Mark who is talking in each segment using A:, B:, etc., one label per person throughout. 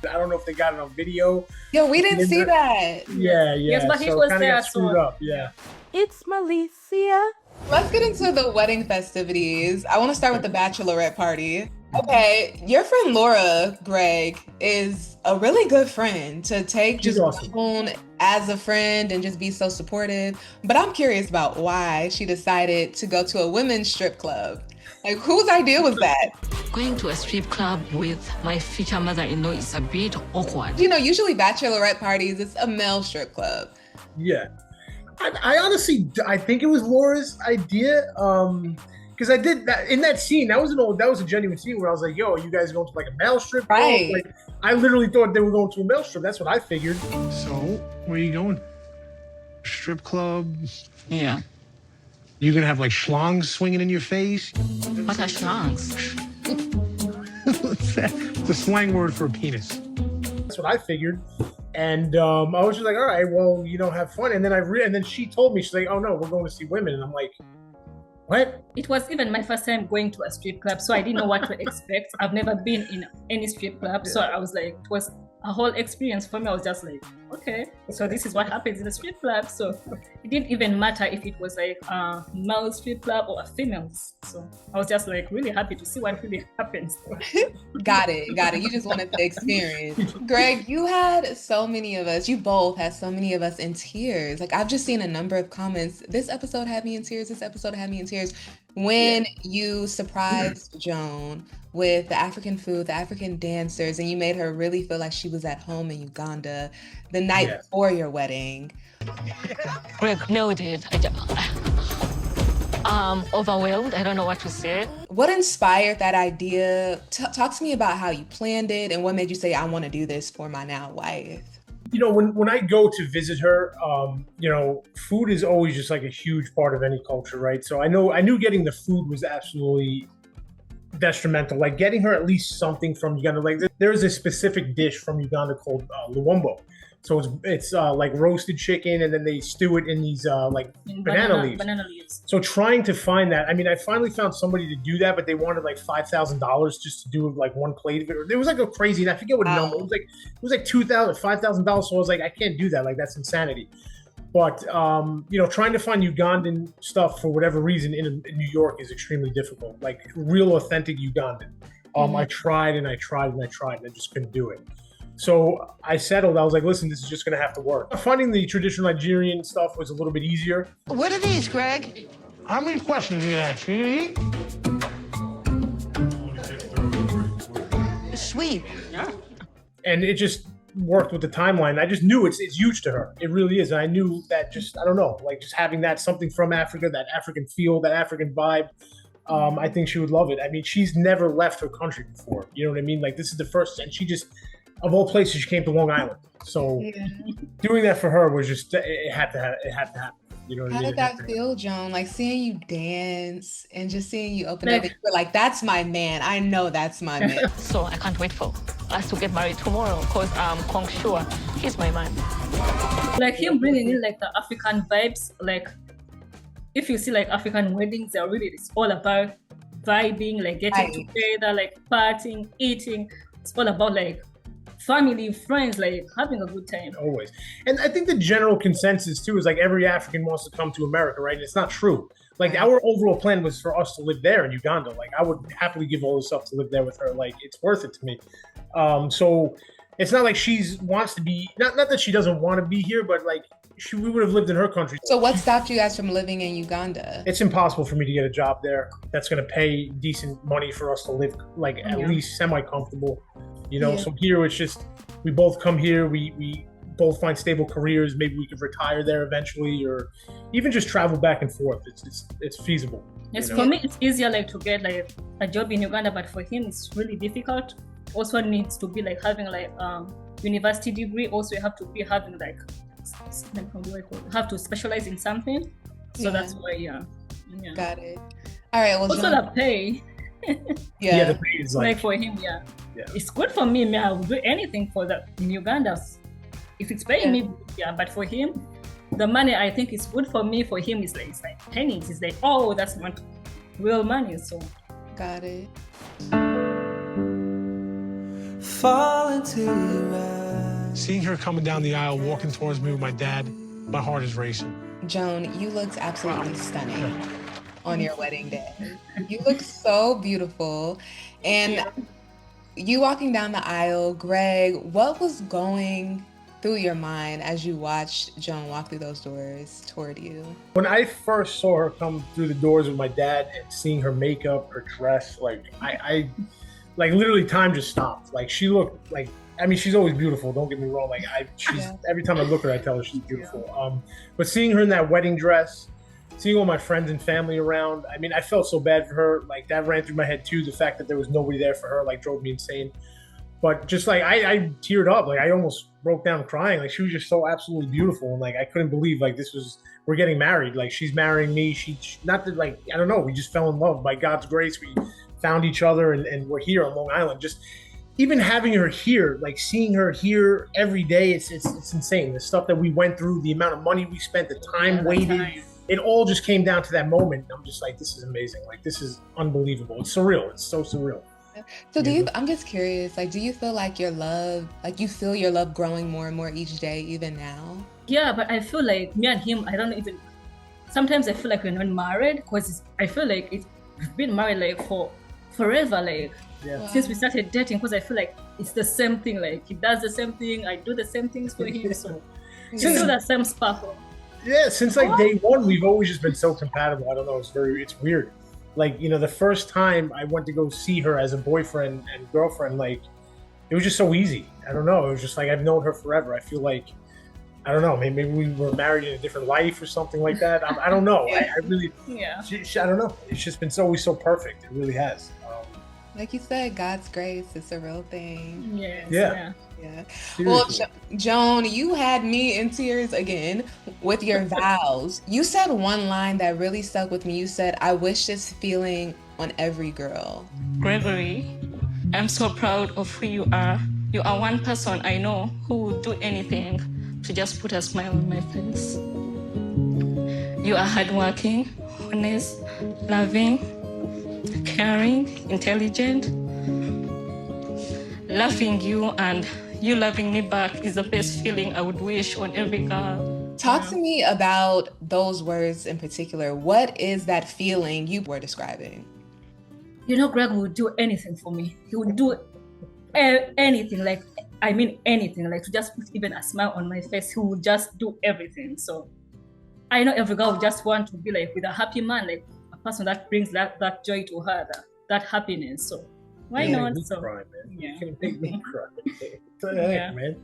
A: I don't know if they got it on video.
B: Yo, we didn't see that.
A: Yeah.
C: Yes, but
A: so
C: it was
A: kinda
C: there.
A: got screwed up. Yeah.
D: It's Malicia.
B: Let's get into the wedding festivities. I want to start with the bachelorette party. Okay, your friend Laura, Greg, is a really good friend to take
A: She's
B: just
A: awesome.
B: on as a friend and just be so supportive. But I'm curious about why she decided to go to a women's strip club. Like, whose idea was that?
E: Going to a strip club with my future mother-in-law is a bit awkward.
B: You know, usually bachelorette parties, it's a male strip club.
A: Yeah. I honestly, I think it was Laura's idea. Because I did that in that scene. That was a genuine scene where I was like, "Yo, you guys going to like a male strip club?"
B: Right.
A: Like, I literally thought they were going to a male strip. That's what I figured.
F: So, where are you going? Strip club?
E: Yeah.
F: You gonna have like schlongs swinging in your face?
E: What are schlongs?
F: What's that? It's a slang word for a penis.
A: That's what I figured. And I was just like, "All right, well, have fun." And then and then she told me, she's like, "Oh no, we're going to see women." And I'm like, "What?"
C: It was even my first time going to a strip club, so I didn't know what to expect. I've never been in any strip club, so I was like, it was a whole experience for me. I was just like, okay, so this is what happens in a strip club. So it didn't even matter if it was like a male strip club or a female. So I was just like really happy to see what really happens.
B: Got it. You just wanted the experience. Greg, you both had so many of us in tears. Like, I've just seen a number of comments. This episode had me in tears. When you surprised Joan with the African food, the African dancers, and you made her really feel like she was at home in Uganda the night before your wedding.
E: Greg nailed it. Overwhelmed. I don't know what to say.
B: What inspired that idea? Talk to me about how you planned it and what made you say, I want to do this for my now wife.
A: When I go to visit her, food is always just like a huge part of any culture, right? So I knew getting the food was absolutely detrimental. Like getting her at least something from Uganda. Like there is a specific dish from Uganda called luwombo. So it's like roasted chicken, and then they stew it in these like banana leaves.
C: Banana leaves.
A: So trying to find that, I finally found somebody to do that, but they wanted like $5,000 just to do like one plate of it. It was like a crazy, and I forget what number. It was like $2,000, $5,000. So I was like, I can't do that. Like that's insanity. But trying to find Ugandan stuff for whatever reason in New York is extremely difficult. Like real authentic Ugandan. I tried and I just couldn't do it. So I settled. I was like, listen, this is just going to have to work. Finding the traditional Nigerian stuff was a little bit easier.
G: What are these, Greg?
F: How many questions are you asking?
G: Sweet.
C: Yeah.
A: And it just worked with the timeline. I just knew it's huge to her. It really is. And I knew that just having that something from Africa, that African feel, that African vibe, I think she would love it. She's never left her country before. You know what I mean? Like this is the first, and she just, of all places, she came to Long Island. So doing that for her was just, it had to happen. You know what I mean?
B: How did that feel, Joan? Like seeing you dance and just seeing you open up, and you're like, that's my man. I know that's my man.
E: So I can't wait for us to get married tomorrow because I'm quite sure he's my man.
C: Like him bringing in like the African vibes. Like if you see like African weddings, it's all about vibing, like getting together, like partying, eating. It's all about like family, friends, like having a good time.
A: Always. And I think the general consensus too is like every African wants to come to America, right? And it's not true. Like our overall plan was for us to live there in Uganda. Like I would happily give all this stuff to live there with her. Like it's worth it to me. So it's not like she wants to be, not that she doesn't want to be here, but like we would have lived in her country.
B: So what stopped you guys from living in Uganda?
A: It's impossible for me to get a job there that's going to pay decent money for us to live like at least semi-comfortable. So here it's just, we both come here, we both find stable careers. Maybe we could retire there eventually, or even just travel back and forth. It's feasible.
C: Yes, for me it's easier like to get like a job in Uganda, but for him it's really difficult. Also needs to be like having like university degree. Also you have to be having like have to specialize in something. So that's why
B: Got it. All right. Well,
C: also the pay.
A: The pay is
C: like for him, it's good for me. I will do anything for that in Uganda if it's paying me. But for him, the money I think is good for me. For him, it's like pennies. It's like, oh, that's not real money. So
B: got it.
G: fall into your eyes.
F: Seeing her coming down the aisle, walking towards me with my dad, my heart is racing.
B: Joan, you looked absolutely stunning on your wedding day. You look so beautiful. And you walking down the aisle, Greg, what was going through your mind as you watched Joan walk through those doors toward you?
A: When I first saw her come through the doors with my dad and seeing her makeup, her dress, like I like literally time just stopped. Like she looked like, I mean, she's always beautiful. Don't get me wrong. Like every time I look at her, I tell her she's beautiful. But seeing her in that wedding dress, seeing all my friends and family around, I mean, I felt so bad for her. Like that ran through my head too. The fact that there was nobody there for her, like drove me insane. But just like I teared up, like I almost broke down crying. Like she was just so absolutely beautiful, and like I couldn't believe like we're getting married. Like she's marrying me. She not that like I don't know. We just fell in love by God's grace. We found each other, and we're here on Long Island. Just even having her here, like seeing her here every day, it's insane. The stuff that we went through, the amount of money we spent, the time waited. It all just came down to that moment. I'm just like, this is amazing. Like this is unbelievable. It's surreal. It's so surreal.
B: So I'm just curious, like, do you feel like your love growing more and more each day, even now?
C: Yeah, but I feel like me and him, I don't even, sometimes I feel like we're not married because I feel like we've been married like for forever, like since we started dating, because I feel like it's the same thing, like he does the same thing, I do the same things for him, so it's still the same sparkle.
A: Yeah, since like day one, we've always just been so compatible. I don't know, it's weird. Like, you know, the first time I went to go see her as a boyfriend and girlfriend, like, it was just so easy. I don't know. It was just like, I've known her forever. I feel like, I don't know, maybe we were married in a different life or something like that. I don't know. I really, I don't know. It's just been always so perfect. It really has.
B: Like you said, God's grace is a real thing.
C: Yes,
B: yeah. Well, Joan, you had me in tears again with your vows. You said one line that really stuck with me. You said, "I wish this feeling on every girl."
E: Gregory, I'm so proud of who you are. You are one person I know who would do anything to just put a smile on my face. You are hardworking, honest, loving, caring, intelligent. Loving you and you loving me back is the best feeling I would wish on every girl.
B: Talk to me about those words in particular. What is that feeling you were describing?
C: You know, Greg would do anything for me. He would do anything, like, I mean anything, like to just put even a smile on my face. He would just do everything. So I know every girl would just want to be like with a happy man, like a person that brings that joy to her, that happiness. So why not? So
A: cry, man. You can make me cry. Man.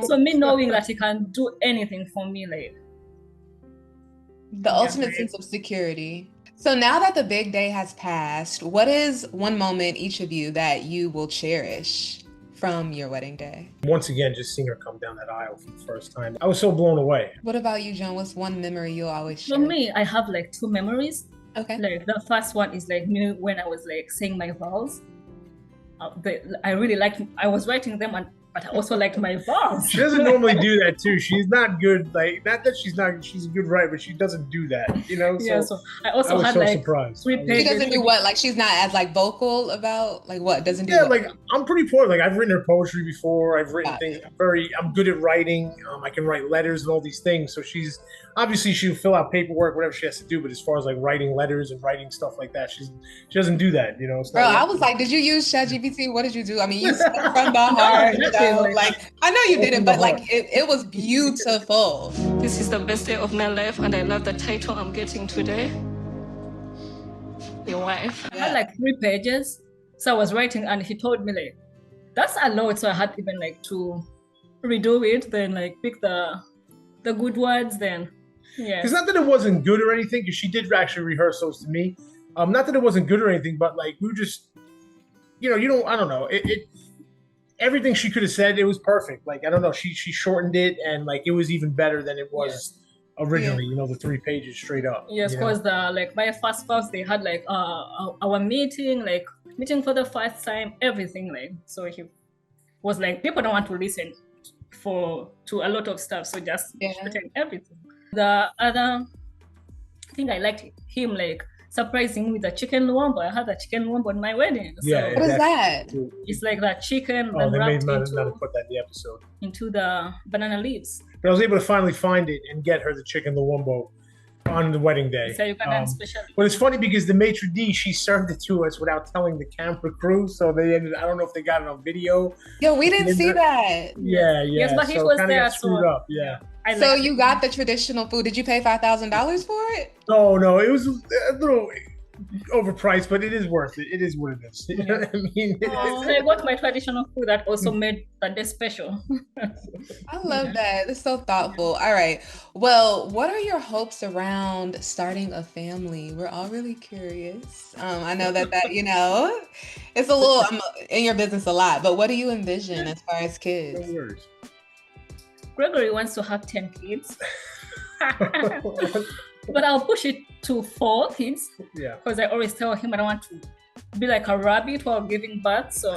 C: So me knowing that he can do anything for me, like
B: the ultimate sense of security. So now that the big day has passed, what is one moment each of you that you will cherish from your wedding day?
A: Once again, just seeing her come down that aisle for the first time, I was so blown away.
B: What about you, Joan? What's one memory you'll always share?
C: For me, I have like two memories.
B: Okay.
C: Like the first one is like me when I was like saying my vows. I really liked. I was writing them, but I also liked my vows.
A: She doesn't normally do that too. She's not good. Like not that she's not. She's a good writer, but she doesn't do that. You know.
C: Yeah. So I also had like
A: surprised.
C: 3 pages.
B: She doesn't do what? Like she's not as like vocal about like what? Doesn't do.
A: Yeah,
B: what?
A: like I'm pretty poor. Like I've written her poetry before. I've written things. I'm good at writing. I can write letters and all these things. So she's obviously she'll fill out paperwork, whatever she has to do. But as far as like writing letters and writing stuff like that, she doesn't do that. You know. It's
B: Bro, I was like, did you use ChatGPT? What did you do? I mean, you spoke from the heart. You know? Like I know you didn't, but like it was beautiful.
E: This is the best day of my life, and I love the title I'm getting today. Your wife.
C: I had like 3 pages, so I was writing, and he told me like, "That's a lot." So I had even like to redo it, then like pick the good words, then. Yeah.
A: It's not that it wasn't good or anything, because she did actually rehearse those to me. Not that it wasn't good or anything, but like we were just, I don't know. It everything she could have said, it was perfect. Like I don't know, she shortened it, and like it was even better than it was originally. Yeah. The 3 pages straight up.
C: Yes, because my first vows, they had like our meeting for the first time, everything like. So he was like, people don't want to listen to a lot of stuff, so just shorten everything. The other thing I liked him like surprising me with the chicken luombo. I had a chicken luombo on my wedding. So
A: Yeah,
B: What is that?
C: it's like that chicken
A: Oh,
C: then
A: they
C: wrapped
A: made not to put that in the episode.
C: into the banana leaves.
A: But I was able to finally find it and get her the chicken luombo on the wedding day.
C: It's a Ugandan special.
A: But it's funny because the maitre d', she served it to us without telling the camera crew. So they ended, I don't know if they got it on video.
B: Yo, we didn't see that.
A: Yeah.
C: Yes, but he
A: so
C: was
A: kinda
C: there,
A: got screwed
C: so-
A: up. Yeah.
C: I
B: So
C: like
B: you got the traditional food. Did you pay $5,000 for it?
A: No, it was a little overpriced, but it is worth it. It is what it is. You know what I mean?
C: So I got my traditional food that also made that day special.
B: I love that. It's so thoughtful. All right. Well, what are your hopes around starting a family? We're all really curious. I know that it's a little, I'm in your business a lot, but what do you envision as far as kids?
A: No worries.
C: Gregory wants to have 10 kids. But I'll push it to 4 kids
A: Yeah.
C: because I always tell him I don't want to be like a rabbit while giving birth. So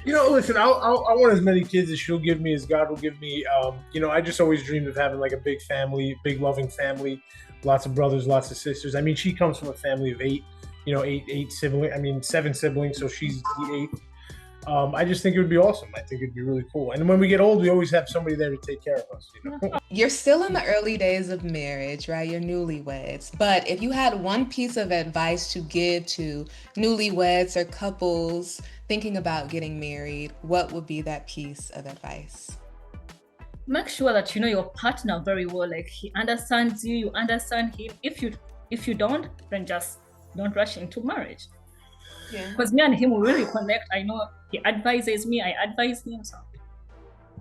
A: Listen, I want as many kids as she'll give me, as God will give me. I just always dreamed of having like a big family, big loving family, lots of brothers, lots of sisters. I mean, she comes from a family of 8, eight siblings. I mean, 7 siblings, so she's the 8th. I just think it would be awesome. I think it'd be really cool. And when we get old, we always have somebody there to take care of us.
B: You're still in the early days of marriage, right? You're newlyweds. But if you had one piece of advice to give to newlyweds or couples thinking about getting married, what would be that piece of advice?
C: make sure that you know your partner very well. Like he understands you, you understand him. If you don't, then just don't rush into marriage.
B: Yeah.
C: Because me and him will really connect. I know he advises me, I advise him. So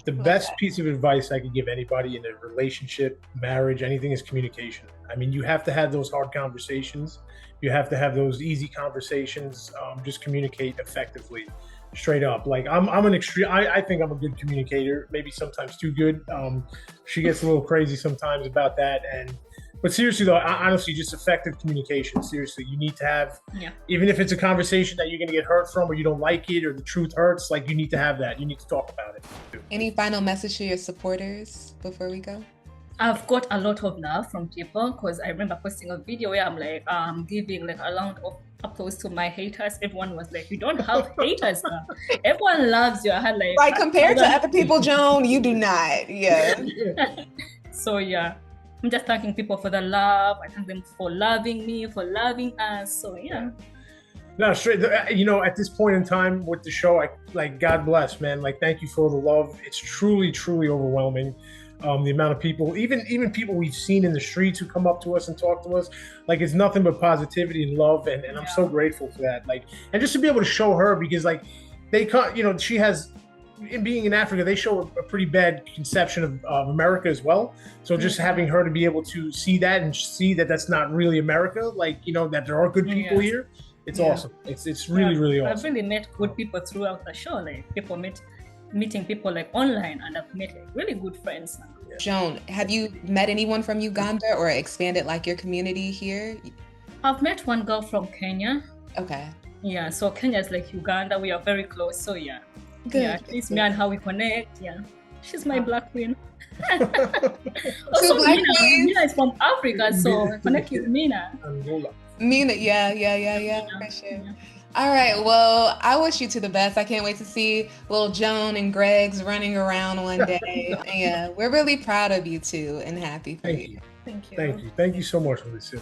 A: The best piece of advice I could give anybody in a relationship, marriage, anything is communication. I mean, you have to have those hard conversations. You have to have those easy conversations. Just communicate effectively, straight up. Like I'm an extreme. I think I'm a good communicator. Maybe sometimes too good. She gets a little crazy sometimes about that. But seriously though, honestly, just effective communication. Seriously, you need to have, even if it's a conversation that you're going to get hurt from, or you don't like it, or the truth hurts, like you need to have that. You need to talk about it.
B: Any final message to your supporters before we go?
C: I've got a lot of love from people because I remember posting a video where I'm like giving like a round of applause to my haters. Everyone was like, "You don't have haters now. Everyone loves you." I had like
B: compared to other people, Joan, you do not. Yeah.
C: So yeah, I'm just thanking people for the love. I thank them for loving me, for loving us. So yeah.
A: No, straight. You know, at this point in time with the show, God bless, man. Like, thank you for the love. It's truly, truly overwhelming. The amount of people, even people we've seen in the streets who come up to us and talk to us, like it's nothing but positivity and love, and I'm so grateful for that. Like, and just to be able to show her, because like they can't, you know, she has, in being in Africa, they show a pretty bad conception of America as well. So just having her to be able to see that and see that that's not really America, like, you know, that there are good people here. It's awesome. It's really, really awesome.
C: I've really met good people throughout the show. Like people meeting people like online, and I've met like really good friends now.
B: Joan, have you met anyone from Uganda or expanded like your community here?
C: I've met one girl from Kenya.
B: Okay.
C: Yeah, so Kenya is like Uganda. We are very close. So yeah.
B: Good.
C: Yeah, it's me and how we connect. Yeah. She's my black queen.
B: Two black queens.
C: Mina is from Africa, so connect with Mina.
A: Angola.
B: Mina, yeah, for sure. Yeah. All right, well, I wish you to the best. I can't wait to see little Joan and Greg's running around one day. Yeah, we're really proud of you two and happy for you.
C: Thank you.
A: Thank you so much for this.